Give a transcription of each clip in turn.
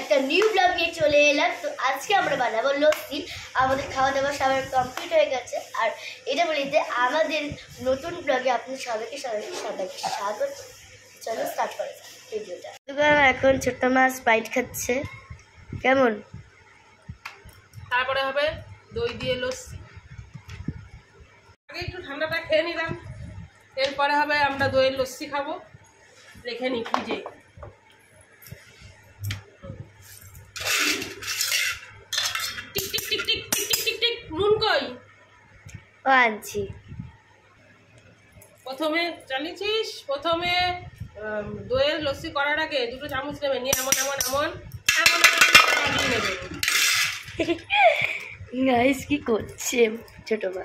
একটা new blog নিয়ে চলে এলাম। তো আজকে আমরা বানাবো লস্যি। আমাদের খাওয়া দাওয়া সবাই কমপ্লিট হয়ে গেছে। আর এটা বলি যে আমাদের নতুন ব্লগে আপনি সবাইকে স্বাগত। চলো স্টার্ট করা যাক ভিডিওটা। এখন ছোট্ট মা স্প্রাইট খাচ্ছে, কেমন? তারপরে হবে দই দিয়ে লস্যি। আগে একটু ঠান্ডাটা খেয়ে নিলাম, এরপরে হবে আমরা দইয়ের লস্যি খাবো। রেখে নিই ফ্রিজে। Tick tick tick tick tick tick tick tick. নুন কই? ও আনছি। প্রথমে জানিছিস, প্রথমে দইয়ের লস্যি করার আগে 2 চামচ নেবে, নিয়ে এমন এমন এমন এমন এমন দিয়ে নেবে। গাইস কি করছে ছোট মা?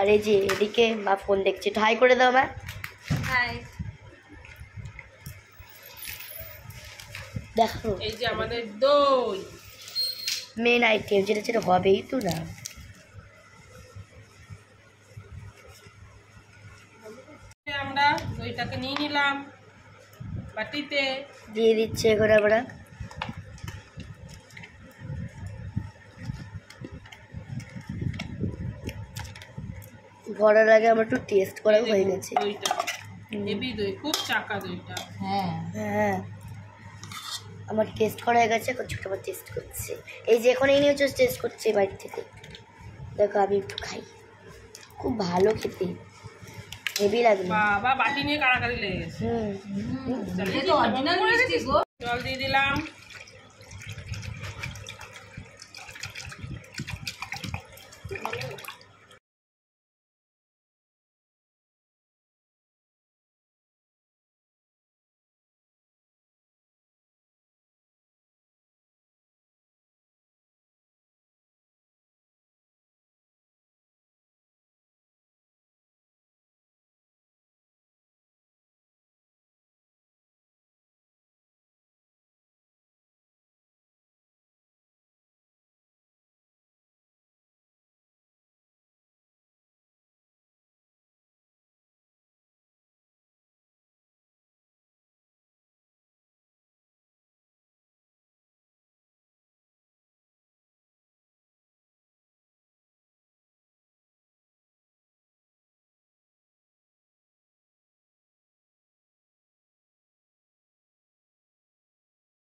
আরে যে এদিকে মা ফোন দেখছে, হাই করে দাও মা। হাই। দেখো এই যে আমাদের দই, মেন আইটেম, যেটা যেটা হবেই তো না। আমরা দইটাকে নিয়ে নিলাম বাটিতে, দিয়ে দিচ্ছে এখন আমরা। ভরার আগে আমরা একটু টেস্ট করা হয়ে গেছে। দইটা হেভি দই, খুব চাকা দইটা। হ্যাঁ হ্যাঁ, আমার টেস্ট করা হয়ে গেছে। এখন ছোট আমার টেস্ট করছে। এই যে এখন এই নিয়ে টেস্ট করছে বাড়ি থেকে। দেখো আমি একটু খাই, খুব ভালো খেতে, হেভি লাগলো। বাবা বাটি নিয়ে কাড়াকাড়ি লেগে গেছে। জল দিয়ে দিলাম।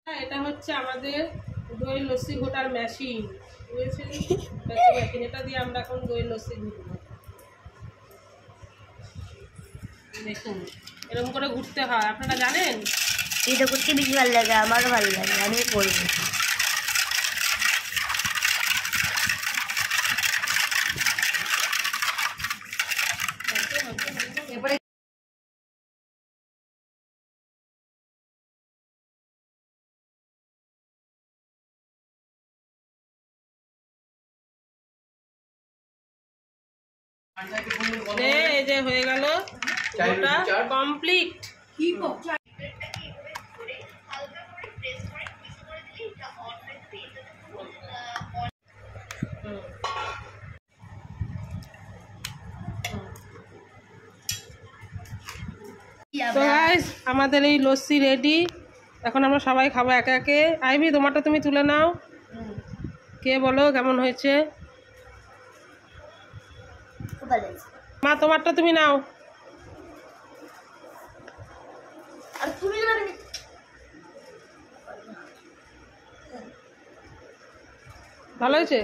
এটা হচ্ছে আমাদের দই লস্যি ঘোটার মেশিন, বুঝেছেন? এটা দিয়ে আমরা এখন দই লস্যি ঘুরবো। দেখুন এরকম করে ঘুরতে হয়, আপনারা জানেন? এটা করতে বেশি ভালো লাগে, আমারও ভালো লাগে, আমি করবো। এই যে হয়ে গেল, ওটা কমপ্লিট। তো গাইস আমাদের এই লস্যি রেডি। এখন আমরা সবাই খাবো একে একে। আইবি তোমারটা তুমি তুলে নাও, কে বলো কেমন হয়েছে? মা তোমারটা তুমি নাও। ভালো হয়েছে?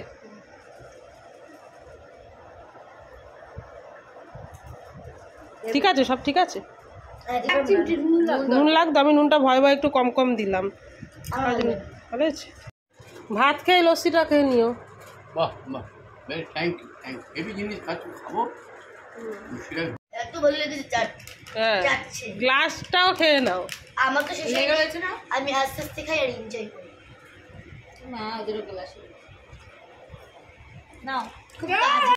ঠিক আছে, সব ঠিক আছে। নুন লাগতো, আমি নুনটা ভয় ভয় একটু কম কম দিলাম। ভালো হয়েছে। ভাত খেয়ে লস্যিটা খেয়ে নিও। বাহ বাহ, very thank you thank you. Heavy জিনিস খাচ্ছ, খাবো। গ্লাসটাও খেয়ে নাও। আমার তো শেষ হয়ে গেছে না, আমি আস্তে আস্তে খাই আর এনজয় করি। না ওদের গ্লাস নাও।